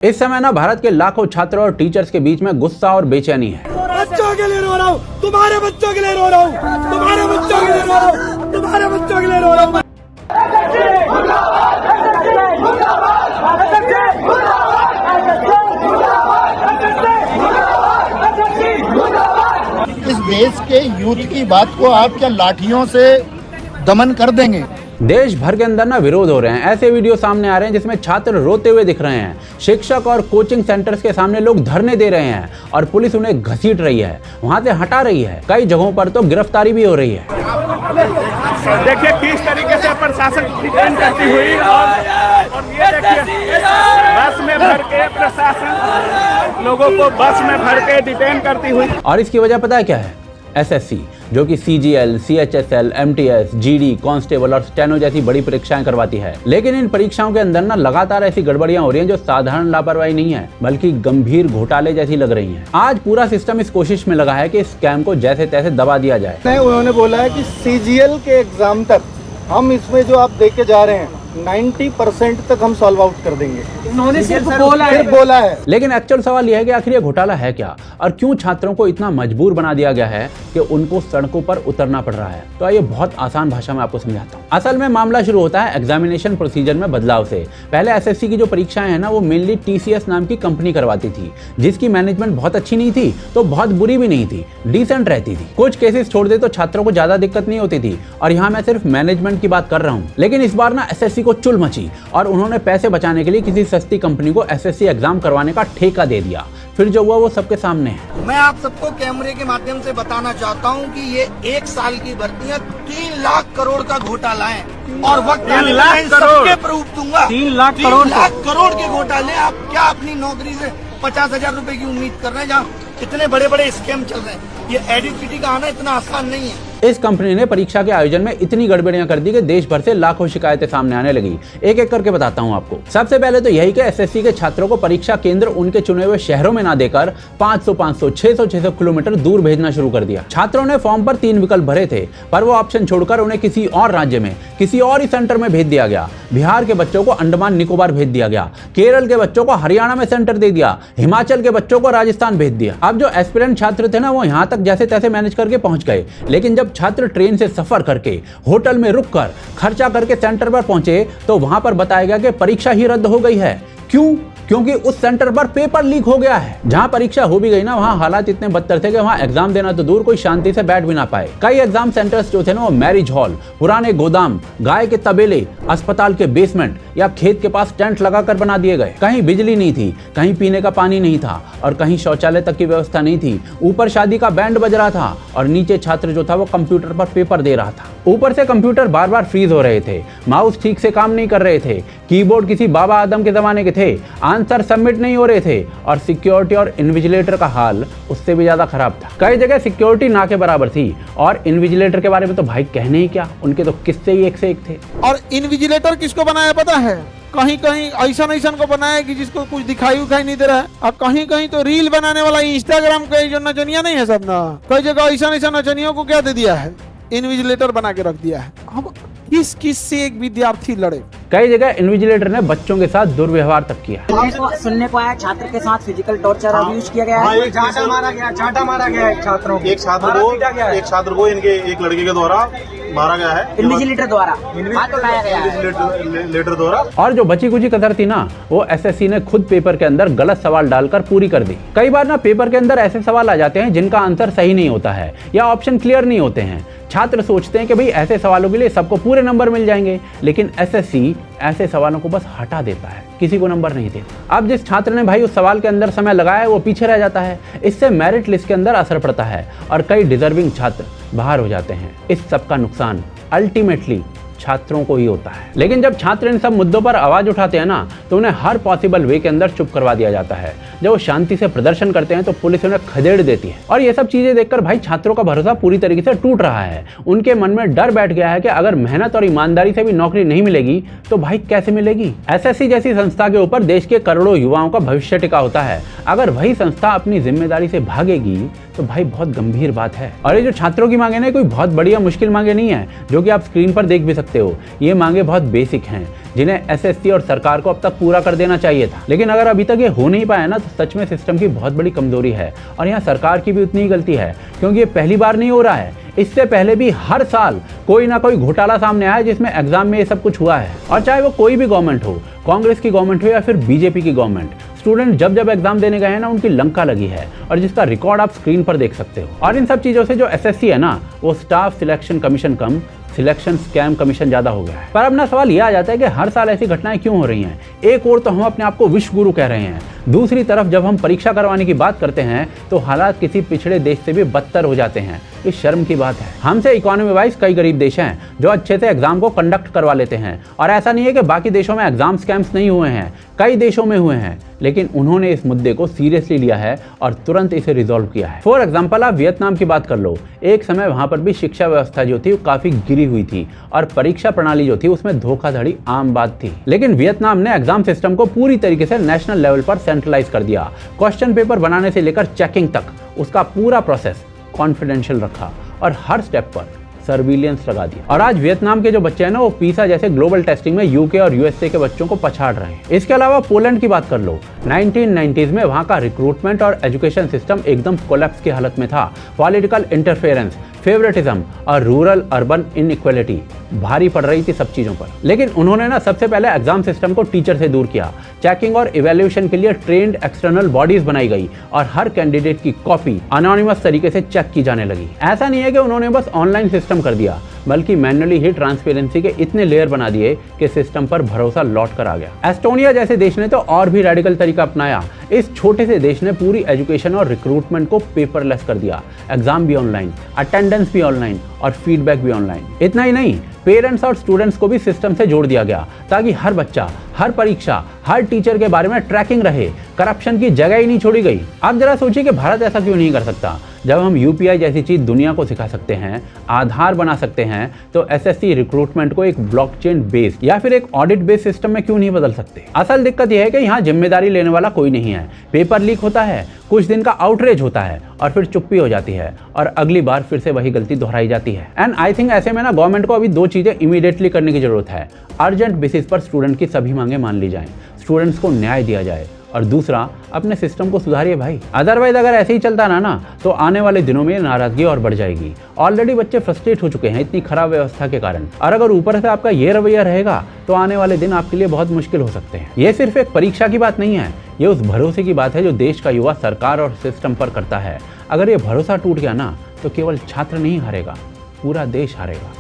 इस समय ना भारत के लाखों छात्रों और टीचर्स के बीच में गुस्सा और बेचैनी है। बच्चों के लिए रो रहा हूँ, तुम्हारे बच्चों के लिए रो रहा हूँ, तुम्हारे बच्चों के लिए रो रहा हूँ, तुम्हारे बच्चों के लिए रो रहा हूँ। इस देश के यूथ की बात को आप क्या लाठियों से दमन कर देंगे? देश भर के अंदर ना विरोध हो रहे हैं। ऐसे वीडियो सामने आ रहे हैं जिसमें छात्र रोते हुए दिख रहे हैं। शिक्षक और कोचिंग सेंटर्स के सामने लोग धरने दे रहे हैं और पुलिस उन्हें घसीट रही है, वहां से हटा रही है। कई जगहों पर तो गिरफ्तारी भी हो रही है। देखिए किस तरीके से प्रशासन डिटेन करती हुई और ये देखिए बस में भर के प्रशासन लोगों को बस में भर के डिटेन करती हुई। और इसकी वजह पता है क्या है? एसएससी, जो कि CGL, CHSL, MTS, GD, constable और स्टेनो जैसी बड़ी परीक्षाएं करवाती है। लेकिन इन परीक्षाओं के अंदर ना लगातार ऐसी गड़बड़ियां हो रही हैं जो साधारण लापरवाही नहीं है बल्कि गंभीर घोटाले जैसी लग रही हैं। आज पूरा सिस्टम इस कोशिश में लगा है कि इस स्कैम को जैसे तैसे दबा दिया जाए। उन्होंने बोला है कि सीजीएल के एग्जाम तक हम इसमें जो आप देके जा रहे हैं 90% तक हम सॉल्व आउट कर देंगे। उन्होंने सिर्फ बोला है। लेकिन एक्चुअल सवाल यह है कि आखिर ये घोटाला है क्या और क्यों छात्रों को इतना मजबूर बना दिया गया है कि उनको सड़कों पर उतरना पड़ रहा है। तो आइए बहुत आसान भाषा में आपको समझाता हूँ। असल में मामला शुरू होता है एग्जामिनेशन प्रोसीजर में बदलाव से। पहले एसएससी की जो परीक्षाएं हैं ना, वो मेनली टीसीएस नाम की कंपनी करवाती थी, जिसकी मैनेजमेंट बहुत अच्छी नहीं थी तो बहुत बुरी भी नहीं थी, डिसेंट रहती थी। कुछ केसेस छोड़ दे तो छात्रों को ज्यादा दिक्कत नहीं होती थी। और यहाँ मैं सिर्फ मैनेजमेंट की बात कर रहा हूँ। लेकिन इस बार ना एसएससी को चुल मची और उन्होंने पैसे बचाने के लिए किसी सस्ती कंपनी को एसएससी एग्जाम करवाने का ठेका दे दिया। फिर जो हुआ वो सबके सामने है। मैं आप सबको कैमरे के माध्यम से बताना चाहता हूं कि ये 1 साल की भर्तियां 3 लाख करोड़ का घोटाला है और वक्त आने पर मैं सबके प्रूफ दूंगा। 3 लाख 3 लाख करोड़ के घोटाले। आप क्या अपनी नौकरी से 50,000 रुपए की उम्मीद कर रहे हैं जहाँ इतने बड़े बड़े स्कैम चल रहे हैं? ये एडीपीटी का आना इतना आसान नहीं है। इस कंपनी ने परीक्षा के आयोजन में इतनी गड़बड़ियां कर दी कि देश भर से लाखों शिकायतें सामने आने लगी। एक एक करके बताता हूं आपको। सबसे पहले तो यही कि एसएससी के छात्रों को परीक्षा केंद्र उनके चुने हुए शहरों में ना देकर 500, 600 किलोमीटर दूर भेजना शुरू कर दिया। छात्रों ने फॉर्म पर 3 विकल्प भरे थे, पर वो ऑप्शन छोड़कर उन्हें किसी और राज्य में, किसी और ही सेंटर में भेज दिया गया। बिहार के बच्चों को अंडमान निकोबार भेज दिया गया, केरल के बच्चों को हरियाणा में सेंटर दे दिया, हिमाचल के बच्चों को राजस्थान भेज दिया। अब जो एस्पिरेंट छात्र थे ना, वो यहाँ तक जैसे तैसे मैनेज करके पहुंच गए। लेकिन जब छात्र ट्रेन से सफर करके होटल में रुककर खर्चा करके सेंटर पर पहुंचे तो वहां पर बताया गया कि परीक्षा ही रद्द हो गई है। क्यों? क्योंकि उस सेंटर पर पेपर लीक हो गया है। जहां परीक्षा हो भी गई ना, वहां हालात इतने बदतर थे कि वहां एग्जाम देना तो दूर, कोई शांति से बैठ भी ना पाए। कई एग्जाम सेंटर्स जो थे ना, वो मैरिज हॉल, पुराने गोदाम, गाय के तबेले, अस्पताल के बेसमेंट या खेत के पास टेंट लगाकर बना दिए गए। कहीं बिजली नहीं थी, कहीं पीने का पानी नहीं था और कहीं शौचालय तक की व्यवस्था नहीं थी। ऊपर शादी का बैंड बज रहा था और नीचे छात्र जो था वो कंप्यूटर पर पेपर दे रहा था। ऊपर से कंप्यूटर बार बार फ्रीज हो रहे थे, माउस ठीक से काम नहीं कर रहे थे, कीबोर्ड किसी बाबा आदम के जमाने के थे, आंसर सबमिट नहीं हो रहे थे और सिक्योरिटी और इन्विजिलेटर का हाल उससे भी ज्यादा खराब था। कई जगह सिक्योरिटी ना के बराबर थी और इन्विजिलेटर के बारे में तो भाई कहने ही क्या, उनके तो किस्से ही एक से एक थे। और इन्विजिलेटर किसको बनाया पता है? कहीं कहीं ऐसा को बनाया कि जिसको कुछ दिखाई उखाई नहीं दे रहा है, और कहीं कहीं तो रील बनाने वाला इंस्टाग्राम के जो नचनिया नहीं है सब ना, कई जगह ऐसा नचनियों को क्या दे दिया है, इन्विजिलेटर बना के रख दिया है। हम किस से एक विद्यार्थी लड़े। कई जगह इन्विजिलेटर ने बच्चों के साथ दुर्व्यवहार तक किया। सुनने को आया छात्र के साथ फिजिकल टॉर्चर अब्यूज किया गया है। चाटा मारा गया है छात्रों को। एक छात्र को इनके एक लड़के के द्वारा मारा गया है, इन्विजिलेटर द्वारा हाथ उठाया गया है, लेटर द्वारा। और जो बची कुची कसर थी ना, वो एसएससी ने खुद पेपर के अंदर गलत सवाल डालकर पूरी कर दी। कई बार ना पेपर के अंदर ऐसे सवाल आ जाते हैं जिनका आंसर सही नहीं होता है या ऑप्शन क्लियर नहीं होते हैं। छात्र सोचते हैं कि भाई ऐसे सवालों के लिए सबको पूरे नंबर मिल जाएंगे, लेकिन एसएससी ऐसे सवालों को बस हटा देता है, किसी को नंबर नहीं देता। अब जिस छात्र ने भाई उस सवाल के अंदर समय लगाया है वो पीछे रह जाता है। इससे मेरिट लिस्ट के अंदर असर पड़ता है और कई डिजर्विंग छात्र बाहर हो जाते हैं। इस सब का नुकसान अल्टीमेटली छात्रों को ही होता है। लेकिन जब छात्र इन सब मुद्दों पर आवाज उठाते हैं ना, तो उन्हें हर पॉसिबल वे के अंदर चुप करवा दिया जाता है। जब वो शांति से प्रदर्शन करते हैं तो पुलिस उन्हें खदेड़ देती है। और ये सब चीजें देखकर भाई छात्रों का भरोसा पूरी तरीके से टूट रहा है। उनके मन में डर बैठ गया है कि अगर मेहनत और ईमानदारी से भी नौकरी नहीं मिलेगी तो भाई कैसे मिलेगी। एसएससी जैसी संस्था के ऊपर देश के करोड़ों युवाओं का भविष्य टिका होता है। अगर वही संस्था अपनी जिम्मेदारी से भागेगी तो भाई बहुत गंभीर बात है। और ये जो छात्रों की मांगे ना, कोई बहुत बड़ी या मुश्किल मांगे नहीं है, जो कि आप स्क्रीन पर देख भी सकते सकते हो, ये मांगे बहुत बेसिक हैं जिन्हें एसएससी और सरकार को अब तक पूरा कर देना चाहिए था। लेकिन अगर अभी तक ये हो नहीं पाया ना, तो सच में सिस्टम की बहुत बड़ी कमजोरी है और यहाँ सरकार की भी उतनी ही गलती है, क्योंकि ये पहली बार नहीं हो रहा है। इससे पहले भी हर साल कोई ना कोई घोटाला सामने आया जिसमें एग्जाम में ये सब कुछ हुआ है। और चाहे वो कोई भी गवर्नमेंट हो, कांग्रेस की गवर्नमेंट हो या फिर बीजेपी की गवर्नमेंट, स्टूडेंट जब जब एग्जाम देने गए हैं ना, उनकी लंका लगी है और जिसका रिकॉर्ड आप स्क्रीन पर देख सकते हो। और इन सब चीजों से जो एसएससी है ना, वो स्टाफ सिलेक्शन कमीशन कम सिलेक्शन स्कैम कमीशन ज्यादा हो गया है। पर अपना सवाल यह आ जाता है कि हर साल ऐसी घटनाएं क्यों हो रही हैं? एक ओर तो हम अपने आप को विश्व गुरु कह रहे हैं, दूसरी तरफ जब हम परीक्षा करवाने की बात करते हैं तो हालात किसी पिछड़े देश से भी बदतर हो जाते हैं। इस शर्म की बात है। हमसे इकोनॉमी वाइज कई गरीब देश हैं जो अच्छे से एग्जाम को कंडक्ट करवा लेते हैं, और ऐसा नहीं है कि बाकी देशों में एग्जाम स्कैम्स नहीं हुए हैं, कई देशों में हुए हैं, लेकिन उन्होंने इस मुद्दे को सीरियसली लिया है और तुरंत इसे रिजॉल्व किया है। फॉर एग्जाम्पल आप वियतनाम की बात कर लो। एक समय वहां पर भी शिक्षा व्यवस्था जो थी वो काफी गिरी हुई थी और परीक्षा प्रणाली जो थी उसमें धोखाधड़ी आम बात थी। लेकिन वियतनाम ने एग्जाम सिस्टम को पूरी तरीके से नेशनल लेवल पर सेंट्रलाइज कर दिया। क्वेश्चन पेपर बनाने से लेकर चेकिंग तक उसका पूरा प्रोसेस कॉन्फिडेंशियल रखा और हर स्टेप पर सर्विलियंस लगा दिया। और आज वियतनाम के जो बच्चे हैं ना, वो पीसा जैसे ग्लोबल टेस्टिंग में यूके और यूएसए के बच्चों को पछाड़ रहे हैं। इसके अलावा पोलैंड की बात कर लो। 1990s में वहां का रिक्रूटमेंट और एजुकेशन सिस्टम एकदम कोलैप्स की हालत में था। पॉलिटिकल इंटरफेरेंस, फेवरेटिज्म और रूरल अर्बन इनइक्वालिटी भारी पड़ रही थी सब चीजों पर। लेकिन उन्होंने ना सबसे पहले एग्जाम सिस्टम को टीचर से दूर किया। चेकिंग और इवैल्यूएशन के लिए ट्रेंड एक्सटर्नल बॉडीज बनाई गई और हर कैंडिडेट की कॉपी अनोनिमस तरीके से चेक की जाने लगी। ऐसा नहीं है कि उन्होंने बस ऑनलाइन सिस्टम कर दिया, बल्कि मैन्युअली ही ट्रांसपेरेंसी के इतने लेयर बना दिए कि सिस्टम पर भरोसा लौट कर आ गया। एस्टोनिया जैसे देश ने तो और भी रेडिकल तरीका अपनाया। इस छोटे से देश ने पूरी एजुकेशन और रिक्रूटमेंट को पेपरलेस कर दिया। एग्जाम भी ऑनलाइन, अटेंडेंस भी ऑनलाइन और फीडबैक भी ऑनलाइन। इतना ही नहीं, पेरेंट्स और स्टूडेंट्स को भी सिस्टम से जोड़ दिया गया ताकि हर बच्चा, हर परीक्षा, हर टीचर के बारे में ट्रैकिंग रहे। करप्शन की जगह ही नहीं छोड़ी गई। आप जरा सोचिए कि भारत ऐसा क्यों नहीं कर सकता? जब हम यूपीआई जैसी चीज दुनिया को सिखा सकते हैं, आधार बना सकते हैं, तो एसएससी रिक्रूटमेंट को एक ब्लॉकचेन बेस्ड या फिर एक ऑडिट बेस्ड सिस्टम में क्यों नहीं बदल सकते? असल दिक्कत यह है कि यहाँ जिम्मेदारी लेने वाला कोई नहीं है। पेपर लीक होता है, कुछ दिन का आउटरीच होता है और फिर चुप्पी हो जाती है और अगली बार फिर से वही गलती दोहराई जाती है। एंड आई थिंक ऐसे में ना गवर्नमेंट को अभी दो चीजें इमीडिएटली करने की जरूरत है। अर्जेंट बेसिस पर स्टूडेंट की सभी मांगे मान ली जाएं, स्टूडेंट्स को न्याय दिया जाए, और दूसरा अपने सिस्टम को सुधारिए भाई। अदरवाइज अगर ऐसे ही चलता ना तो आने वाले दिनों में नाराजगी और बढ़ जाएगी। ऑलरेडी बच्चे फ्रस्ट्रेट हो चुके हैं इतनी खराब व्यवस्था के कारण, और अगर ऊपर से आपका ये रवैया रहेगा तो आने वाले दिन आपके लिए बहुत मुश्किल हो सकते हैं। ये सिर्फ एक परीक्षा की बात नहीं है, ये उस भरोसे की बात है जो देश का युवा सरकार और सिस्टम पर करता है। अगर ये भरोसा टूट गया ना, तो केवल छात्र नहीं हारेगा, पूरा देश हारेगा।